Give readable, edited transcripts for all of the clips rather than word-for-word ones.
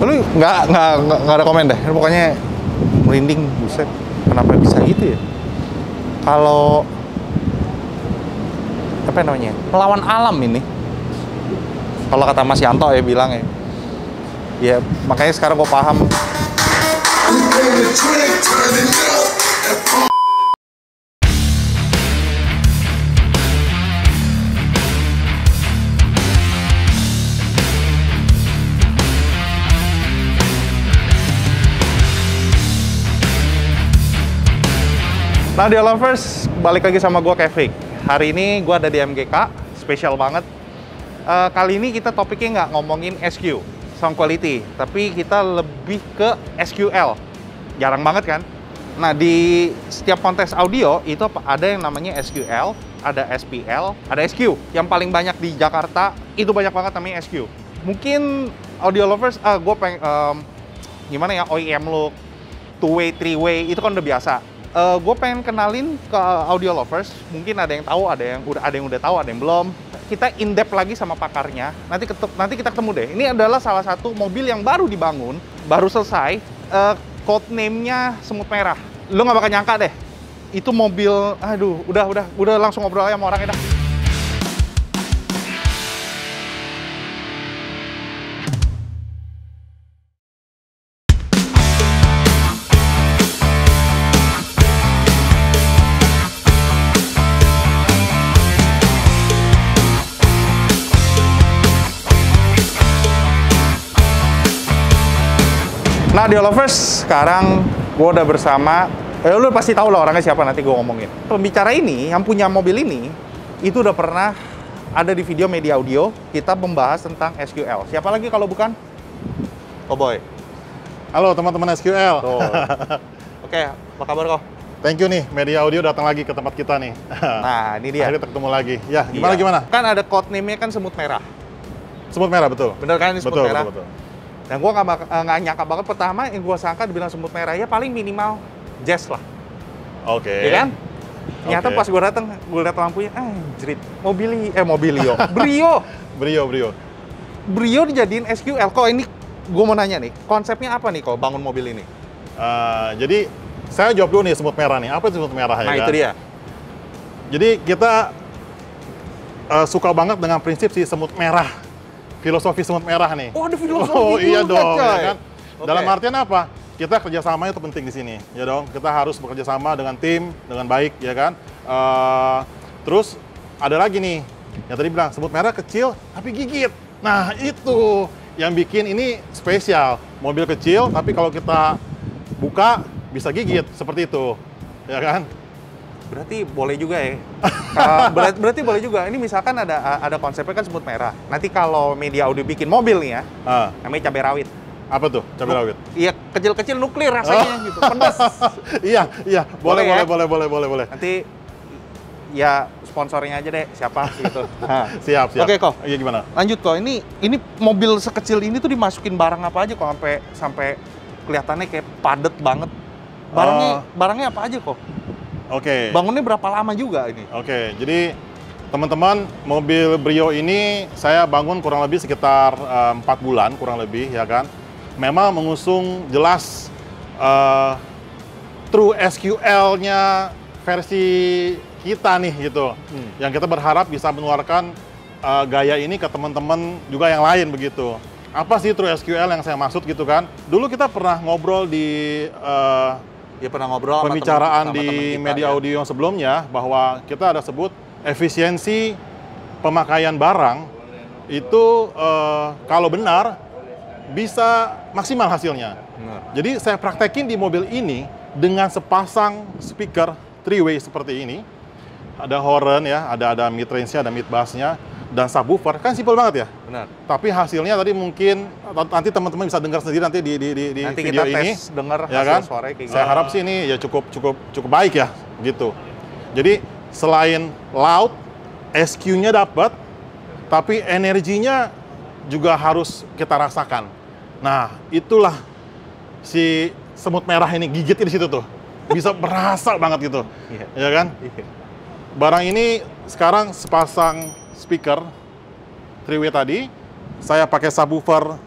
Lu nggak ada komen deh. Pokoknya merinding, buset. Kenapa bisa gitu ya? Kalau apa namanya? Melawan alam ini. Kalau kata Mas Yanto ya bilang ya. Ya makanya sekarang gue paham. Nah, Audio Lovers, balik lagi sama gue Kevin. Hari ini gue ada di MGK, spesial banget. Kali ini kita topiknya nggak ngomongin SQ, sound quality, tapi kita lebih ke SQL. Jarang banget kan? Nah, di setiap kontes audio itu ada yang namanya SQL, ada SPL, ada SQ. Yang paling banyak di Jakarta itu banyak banget namanya SQ. Mungkin Audio Lovers, gue pengen gimana ya, OEM look, 2-way, 3-way itu kan udah biasa. Gue pengen kenalin ke Audio Lovers, mungkin ada yang tahu, ada yang udah tahu, ada yang belum. Kita in depth lagi sama pakarnya. Nanti kita ketemu deh. Ini adalah salah satu mobil yang baru dibangun, baru selesai. Code name-nya Semut Merah. Lo nggak bakal nyangka deh. Itu mobil, aduh, udah langsung ngobrol aja sama orangnya dah. Nah, Audio Lovers, sekarang gue udah bersama, lu pasti tahu lah orangnya siapa, nanti gue ngomongin. Pembicara ini, yang punya mobil ini, itu udah pernah ada di video Media Audio, kita membahas tentang SQL. Siapa lagi kalau bukan? Boy. Halo teman-teman SQL. Oke, apa kabar kok? Thank you nih, Media Audio datang lagi ke tempat kita nih. Nah, ini dia. Akhirnya ketemu lagi. Ya, gimana? Kan ada code name-nya kan Semut Merah. Semut Merah, betul. Bener kan ini Semut Merah? Betul. Dan gue nggak nyangka banget, pertama yang gue sangka dibilang Semut Merah, ya paling minimal Jazz lah. Oke. Iya kan? Ternyata pas gue datang, gue liat lampunya, anjrit, Mobilio. Brio dijadiin SQL. Kok ini, gue mau nanya nih, konsepnya apa nih kok bangun mobil ini? Jadi, saya jawab dulu nih Semut Merah nih. Apa itu Semut Merah ya? Nah, itu dia. Jadi, kita suka banget dengan prinsip si Semut Merah. Filosofi Semut Merah nih. Oh, ada filosofi juga, iya dong, ya kan? Okay. Dalam artian apa? Kita kerjasamanya itu penting di sini, ya dong. Kita harus bekerja sama dengan tim, dengan baik, ya kan? Terus ada lagi nih, yang tadi bilang Semut Merah kecil tapi gigit. Nah, itu yang bikin ini spesial. Mobil kecil, tapi kalau kita buka bisa gigit, seperti itu, ya kan? Berarti boleh juga ya. Berarti boleh juga. Ini misalkan ada konsepnya kan Semut Merah. Nanti kalau Media Audio bikin mobil nih ya, namanya cabai rawit. Apa tuh cabai rawit? Iya, kecil-kecil nuklir rasanya gitu, pedas. Iya. Boleh. Nanti ya sponsornya aja deh, siapa gitu. Siap. Oke kok. Iya gimana? Lanjut kok. Ini mobil sekecil ini tuh dimasukin barang apa aja kok sampai kelihatannya kayak padet banget. Barangnya apa aja kok? Oke. Bangunnya berapa lama juga ini? Oke, jadi teman-teman, mobil Brio ini saya bangun kurang lebih sekitar 4 bulan, kurang lebih, ya kan. Memang mengusung jelas true SQL-nya versi kita nih, gitu. Yang kita berharap bisa menularkan gaya ini ke teman-teman juga yang lain, begitu. Apa sih true SQL yang saya maksud, gitu kan? Dulu kita pernah ngobrol di... pernah ngobrol pembicaraan sama di kita, Media Audio yang sebelumnya, bahwa kita ada sebut efisiensi pemakaian barang itu kalau benar bisa maksimal hasilnya. Jadi saya praktekin di mobil ini dengan sepasang speaker 3-way seperti ini. Ada horn ya, ada mid range-nya, ada mid bass-nya, dan subwoofer. Kan simpel banget ya? Benar. Tapi hasilnya tadi mungkin nanti teman-teman bisa dengar sendiri nanti di nanti video kita ini. tes dengar ya hasil kan? suara kayak Saya harap sih ini ya cukup baik ya, gitu. Jadi selain loud, SQ-nya dapat, tapi energinya juga harus kita rasakan. Nah, itulah si Semut Merah ini gigit di situ tuh. Bisa berasa banget gitu. Ya kan? Barang ini sekarang sepasang speaker 3-way tadi, saya pakai subwoofer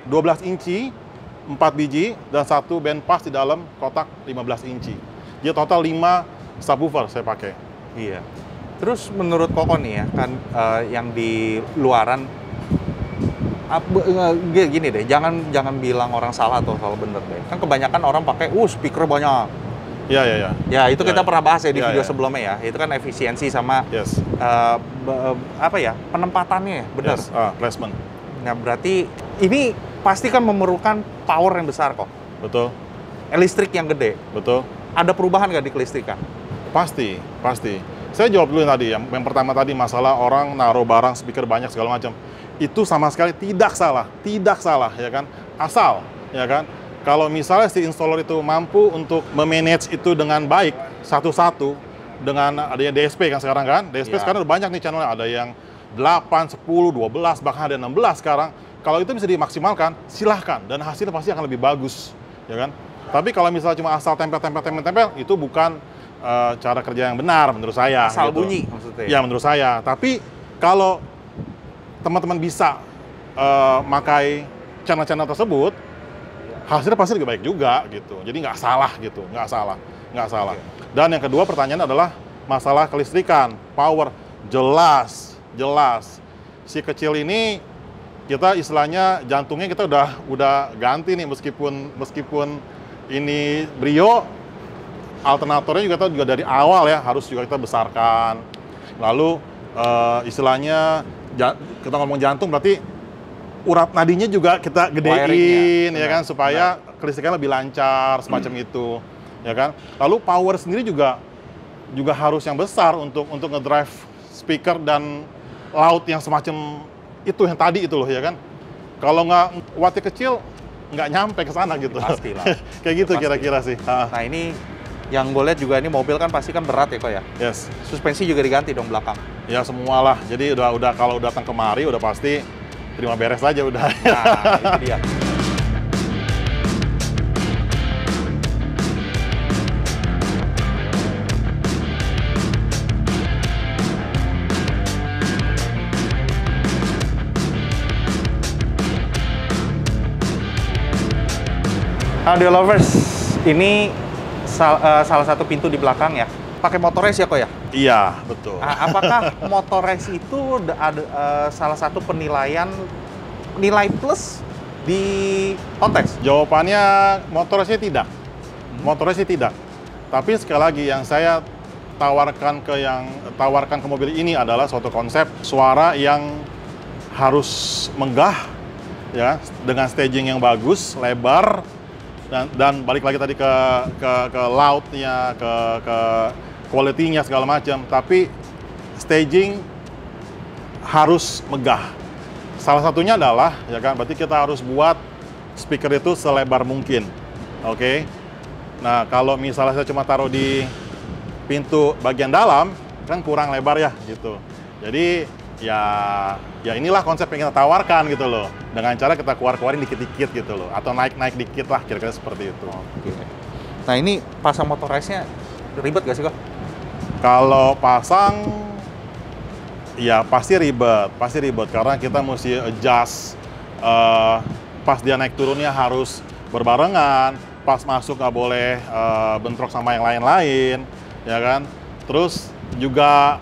12 inci, 4 biji, dan satu band pass di dalam kotak 15 inci. Jadi total 5 subwoofer saya pakai. Iya. Terus menurut Koko nih ya, kan yang di luaran, gini deh, jangan bilang orang salah atau salah bener deh. Kan kebanyakan orang pakai, speaker banyak. Iya. Ya, itu kita pernah bahas ya di video iya. sebelumnya ya. Itu kan efisiensi sama Yes. penempatannya, benar. Yes. Placement. Nah, berarti ini pasti kan memerlukan power yang besar kok. Betul. Listrik yang gede. Betul. Ada perubahan nggak di kelistrikan? Pasti. Saya jawab dulu yang tadi, yang pertama tadi masalah orang naruh barang speaker banyak segala macam. Itu sama sekali tidak salah, ya kan? Asal, ya kan? Kalau misalnya si installer itu mampu untuk memanage itu dengan baik satu-satu, dengan adanya DSP kan sekarang kan? DSP sekarang udah banyak nih channelnya, ada yang 8, 10, 12, bahkan ada 16 sekarang. Kalau itu bisa dimaksimalkan, silahkan, dan hasilnya pasti akan lebih bagus, ya kan? Tapi kalau misalnya cuma asal tempel, itu bukan cara kerja yang benar menurut saya. Asal gitu. bunyi maksudnya. Ya menurut saya. Tapi kalau teman-teman bisa pakai channel-channel tersebut, hasilnya pasti lebih baik juga gitu. Jadi nggak salah gitu, nggak salah. Dan yang kedua pertanyaan adalah masalah kelistrikan, power. Jelas. Si kecil ini kita istilahnya jantungnya kita udah ganti nih, meskipun ini Brio, alternatornya juga kita dari awal ya harus juga kita besarkan. Lalu istilahnya kita ngomong jantung berarti urat nadinya juga kita gedein ya kan, supaya kelistrikan lebih lancar semacam itu, ya kan. Lalu power sendiri juga harus yang besar untuk ngedrive speaker dan laut yang semacam itu yang tadi itu loh, ya kan. Kalau nggak wattnya kecil nggak nyampe ke sana gitu. Pastilah. Kayak gitu kira-kira sih. Nah, ini yang gue lihat juga ini mobil kan pasti kan berat ya kok ya. Yes. Suspensi juga diganti dong belakang. Ya semualah. Jadi udah kalau datang kemari udah pasti terima beres aja udah. Nah, itu dia. Audio lovers, ini salah satu pintu di belakang ya. Pakai motorrace ya kok ya? Iya, betul. Apakah motorrace itu ada salah satu penilaian nilai plus di konteks? Jawabannya motorrace tidak. Motorrace tidak. Tapi sekali lagi yang saya tawarkan ke mobil ini adalah suatu konsep suara yang harus megah ya, dengan staging yang bagus, lebar, dan balik lagi tadi ke loudnya, ke quality-nya segala macam. Tapi staging harus megah. Salah satunya adalah ya kan, berarti kita harus buat speaker itu selebar mungkin. Oke. Nah, kalau misalnya saya cuma taruh di pintu bagian dalam kan kurang lebar ya gitu. Jadi ya inilah konsep yang kita tawarkan gitu loh, dengan cara kita keluarin dikit-dikit gitu loh, atau naik dikit lah, kira-kira seperti itu. Oke. Nah, ini pasang motorrace-nya ribet gak sih kok? Kalau pasang ya pasti ribet karena kita mesti adjust, pas dia naik turunnya harus berbarengan, pas masuk nggak boleh bentrok sama yang lain-lain, ya kan. Terus juga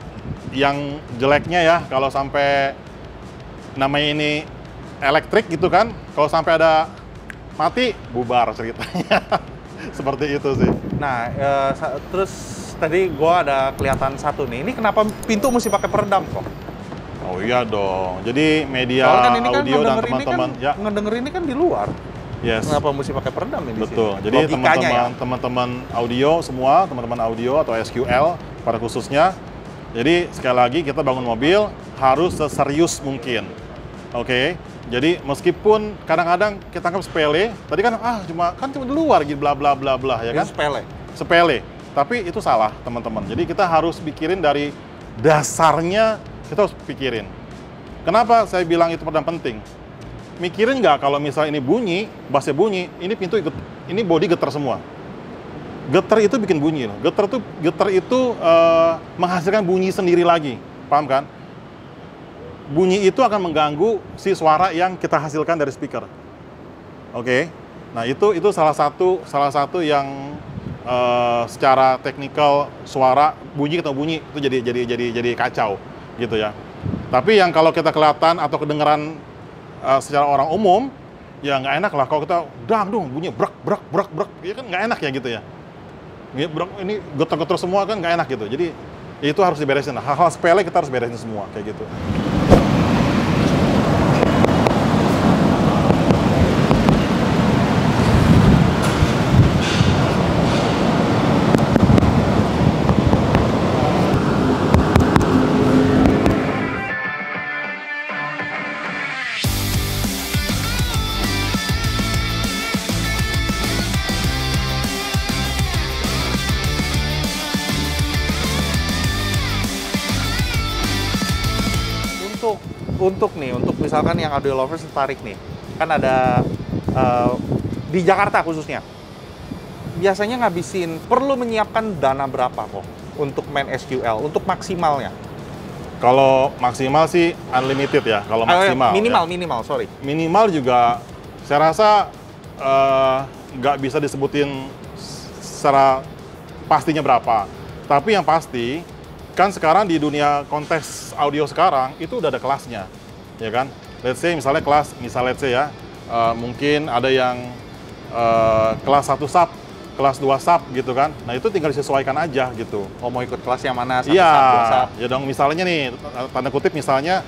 yang jeleknya ya, kalau sampai namanya ini elektrik gitu kan, kalau sampai ada mati, bubar ceritanya. Seperti itu sih. Nah, terus tadi gua ada kelihatan satu nih. Ini kenapa pintu mesti pakai peredam kok? Oh iya dong. Jadi media kan ini audio kan dan teman-teman ya. Ngedenger ini kan di luar. Yes. Kenapa mesti pakai peredam ini? Betul. Sih? Jadi Logikanya teman-teman audio semua, teman-teman audio atau SQL pada khususnya. Jadi sekali lagi kita bangun mobil harus seserius mungkin. Oke. Jadi meskipun kadang-kadang kita anggap sepele, tadi kan cuma di luar gitu bla bla bla bla ya kan? Sepele. Tapi itu salah, teman-teman. Jadi kita harus pikirin dari dasarnya, kita harus pikirin. Kenapa saya bilang itu peredam penting? Mikirin nggak kalau misalnya ini bunyi, bassnya bunyi, ini pintu ikut, ini body getar semua. Getar itu bikin bunyi loh. Getar itu menghasilkan bunyi sendiri lagi, paham kan? Bunyi itu akan mengganggu si suara yang kita hasilkan dari speaker. Oke. Nah, itu salah satu yang secara teknikal suara bunyi ketemu bunyi itu jadi kacau gitu ya. Tapi yang kalau kita kelihatan atau kedengeran secara orang umum ya nggak enak lah kalau kita dong bunyi brak brak brak brak ya kan nggak enak ya gitu ya. Ini getar-getar semua kan nggak enak gitu. Jadi ya itu harus diberesin. Hal-hal sepele kita harus beresin semua kayak gitu. Untuk misalkan yang audio lovers tertarik nih, kan ada di Jakarta khususnya, biasanya ngabisin perlu menyiapkan dana berapa kok untuk main SQL, untuk maksimalnya? Kalau maksimal sih unlimited ya, kalau maksimal. Minimal, sorry. Minimal juga saya rasa nggak bisa disebutin secara pastinya berapa. Tapi yang pasti, kan sekarang di dunia kontes audio sekarang itu udah ada kelasnya, ya kan? Let's say misalnya mungkin ada yang kelas 1 sub, kelas 2 sub gitu kan. Nah itu tinggal disesuaikan aja gitu. Oh mau ikut kelas yang mana? 1 iya, sub, 2 sub? Ya dong misalnya nih, tanda kutip misalnya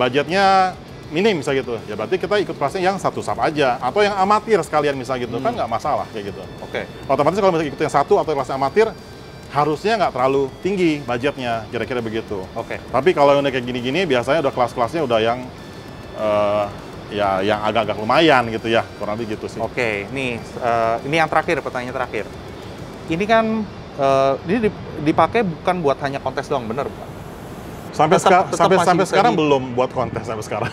budgetnya minim misalnya gitu. Ya berarti kita ikut kelasnya yang 1 sub aja. Atau yang amatir sekalian misalnya gitu, kan nggak masalah kayak gitu. Oke. Otomatis kalau misalnya ikut yang 1 atau kelasnya amatir, harusnya nggak terlalu tinggi budgetnya, kira-kira begitu. Oke. Tapi kalau udah kayak gini-gini, biasanya udah kelas-kelasnya udah yang yang agak-agak lumayan gitu ya, kurang lebih gitu sih. Oke, nih ini yang terakhir, pertanyaan terakhir. Ini kan ini dipakai bukan buat hanya kontes doang, bener bukan? Sampai sekarang belum buat kontes sampai sekarang.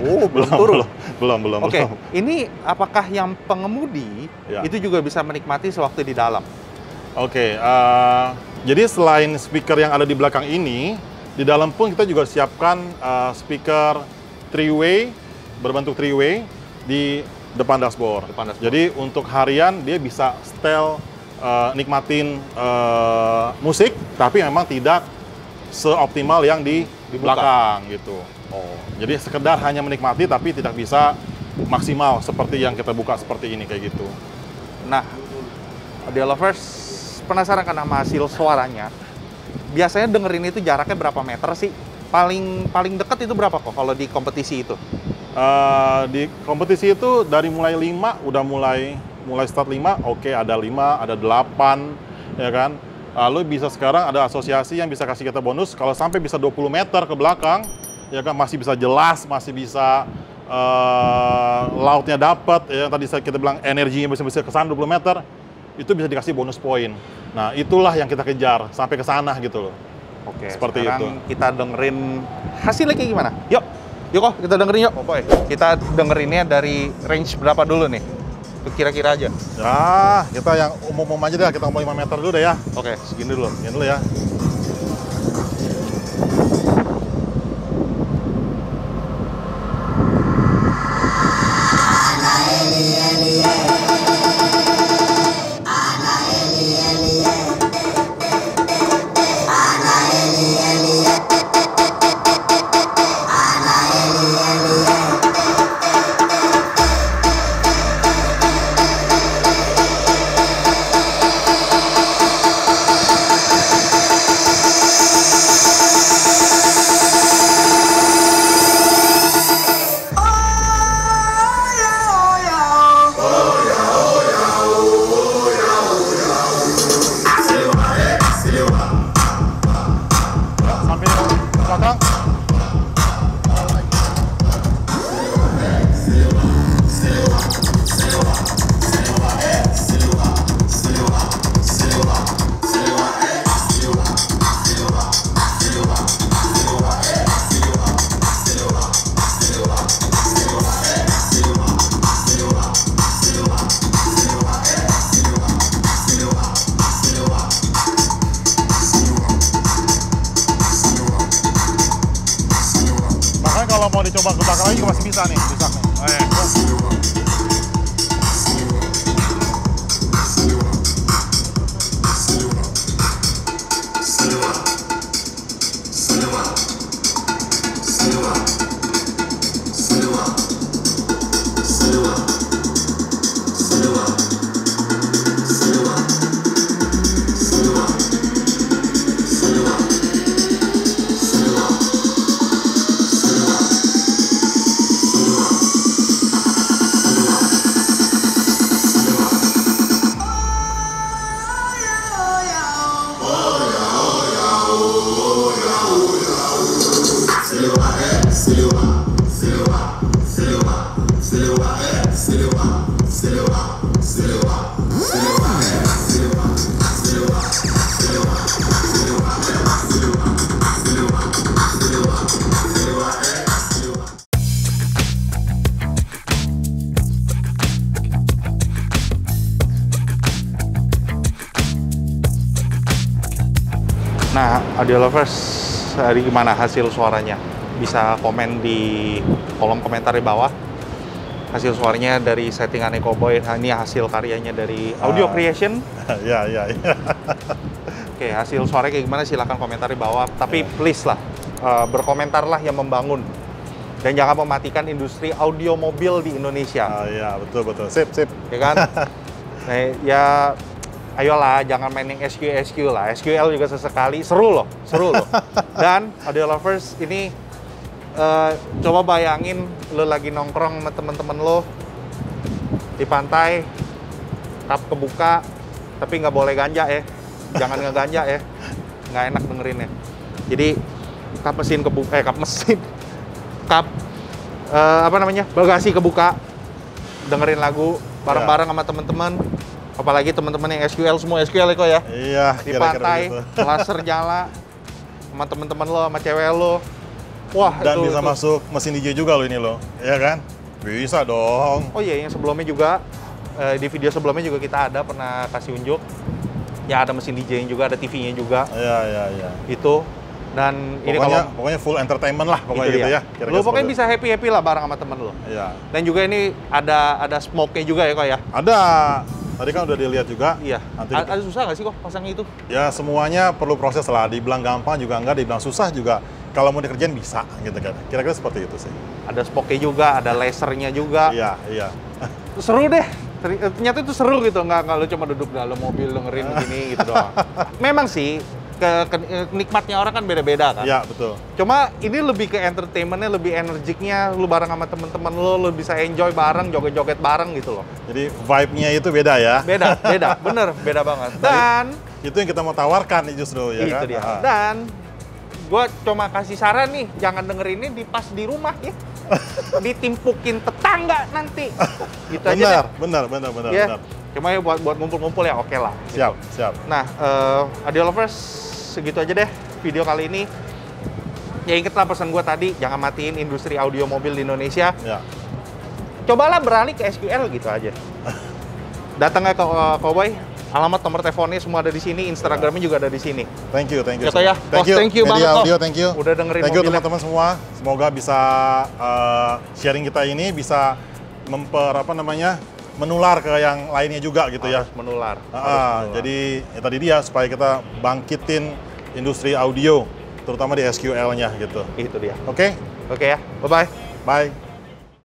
Oh, belum turun. Belum. Oke, ini apakah yang pengemudi itu juga bisa menikmati sewaktu di dalam? Oke, jadi selain speaker yang ada di belakang ini, di dalam pun kita juga siapkan speaker three-way, berbentuk three-way di depan dashboard. Jadi untuk harian dia bisa setel, nikmatin musik, tapi memang tidak seoptimal yang di belakang gitu. Oh, jadi sekedar hanya menikmati, tapi tidak bisa maksimal seperti yang kita buka seperti ini kayak gitu. Nah, audio lovers penasaran kan sama hasil suaranya? Biasanya dengerin itu jaraknya berapa meter sih? Paling dekat itu berapa kok kalau di kompetisi itu? Di kompetisi itu dari mulai 5 udah mulai start 5, oke, ada 5, ada 8 ya kan. Lalu bisa sekarang ada asosiasi yang bisa kasih kita bonus kalau sampai bisa 20 meter ke belakang ya kan, masih bisa jelas, masih bisa lautnya dapat ya, tadi kita bilang energinya bisa ke sana 20 meter. Itu bisa dikasih bonus poin. Nah, itulah yang kita kejar sampai ke sana gitu loh. Oke, seperti sekarang itu. Kita dengerin hasilnya kayak gimana. Yuk kok kita dengerin yuk. Oh boy. Kita dengerinnya dari range berapa dulu nih? Kira-kira aja. Ya, kita yang umum aja deh, kita ngomong 5 meter dulu deh ya. Oke, segini dulu. Segini dulu ya. Kalau mau dicoba ke belakang lagi masih bisa nih, bisa nih. Nah, audio lovers, hari gimana hasil suaranya? Bisa komen di kolom komentar di bawah. Hasil suaranya dari settingannya Cowboy. Nah, ini hasil karyanya dari Audio Creation. Ya. Oke, hasil suaranya kayak gimana? Silahkan komentar di bawah. Tapi please lah, berkomentarlah yang membangun. Dan jangan mematikan industri audio mobil di Indonesia. Ya, betul. Sip. Ya kan? Nah, ya ayolah, jangan mainin SQ lah. SQL juga sesekali, seru loh. Dan audio lovers, ini coba bayangin lo lagi nongkrong sama temen-temen lo di pantai, kap kebuka, tapi nggak boleh ganja ya. Jangan ngeganja ya, nggak enak dengerinnya. Jadi kap mesin kebuka, bagasi kebuka, dengerin lagu bareng-bareng sama temen-temen. Apalagi teman-teman yang SQL, semua SQL kok ya. Iya, di pantai, gitu. Laser nyala, sama teman-teman lo, sama cewek lo. Wah, dan bisa masuk mesin DJ juga lo ini lo, ya kan? Bisa dong. Oh iya, yang sebelumnya juga, di video sebelumnya juga kita ada pernah kasih unjuk. Ya ada mesin DJ juga, ada TV-nya juga. Iya. Itu. Dan pokoknya full entertainment lah pokoknya gitu ya. Lo pokoknya bisa happy lah bareng sama temen lo. Iya. Dan juga ini ada smoke-nya juga ya kok ya? Ada. Tadi kan udah dilihat juga. Iya. Ada susah nggak sih kok pasangnya itu? Ya semuanya perlu proses lah. Dibilang gampang juga enggak, dibilang susah juga. Kalau mau dikerjain bisa gitu kan. Kira-kira seperti itu sih. Ada spoke-nya juga, ada lasernya juga. Iya. Seru deh. Ternyata itu seru gitu. Nggak lo cuma duduk dalam mobil dengerin begini gitu doang. Memang sih, nikmatnya orang kan beda-beda kan. Iya, betul. Cuma ini lebih ke entertainment-nya, lebih energiknya, lu bareng sama temen-temen lu bisa enjoy bareng, joget-joget bareng gitu loh. Jadi vibe-nya itu beda ya? Beda, bener, beda banget. Dan itu yang kita mau tawarkan nih justru ya kan? Itu dia. Dan gue cuma kasih saran nih, jangan denger ini pas di rumah ya. Ditimpukin tetangga nanti. Gitu aja deh. Benar. Ya. Cuma ya buat ngumpul-ngumpul ya oke lah. Gitu. Siap. Nah, audio lovers, segitu aja deh video kali ini. Ya ingetlah pesan gue tadi, jangan matiin industri audio mobil di Indonesia. Ya. Cobalah beralih ke SQL gitu aja. Datangnya ke Cowboy, alamat, nomor teleponnya semua ada di sini, Instagramnya juga ada di sini. Thank you. Ya, Thank you banget Audio, thank you. Udah dengerin Thank you mobilnya. teman-teman semua. Semoga bisa sharing kita ini bisa menular ke yang lainnya juga gitu ya. Menular. Jadi ya tadi dia supaya kita bangkitin industri audio terutama di SQL-nya gitu. Itu dia. Oke? Oke ya. Bye-bye. Bye.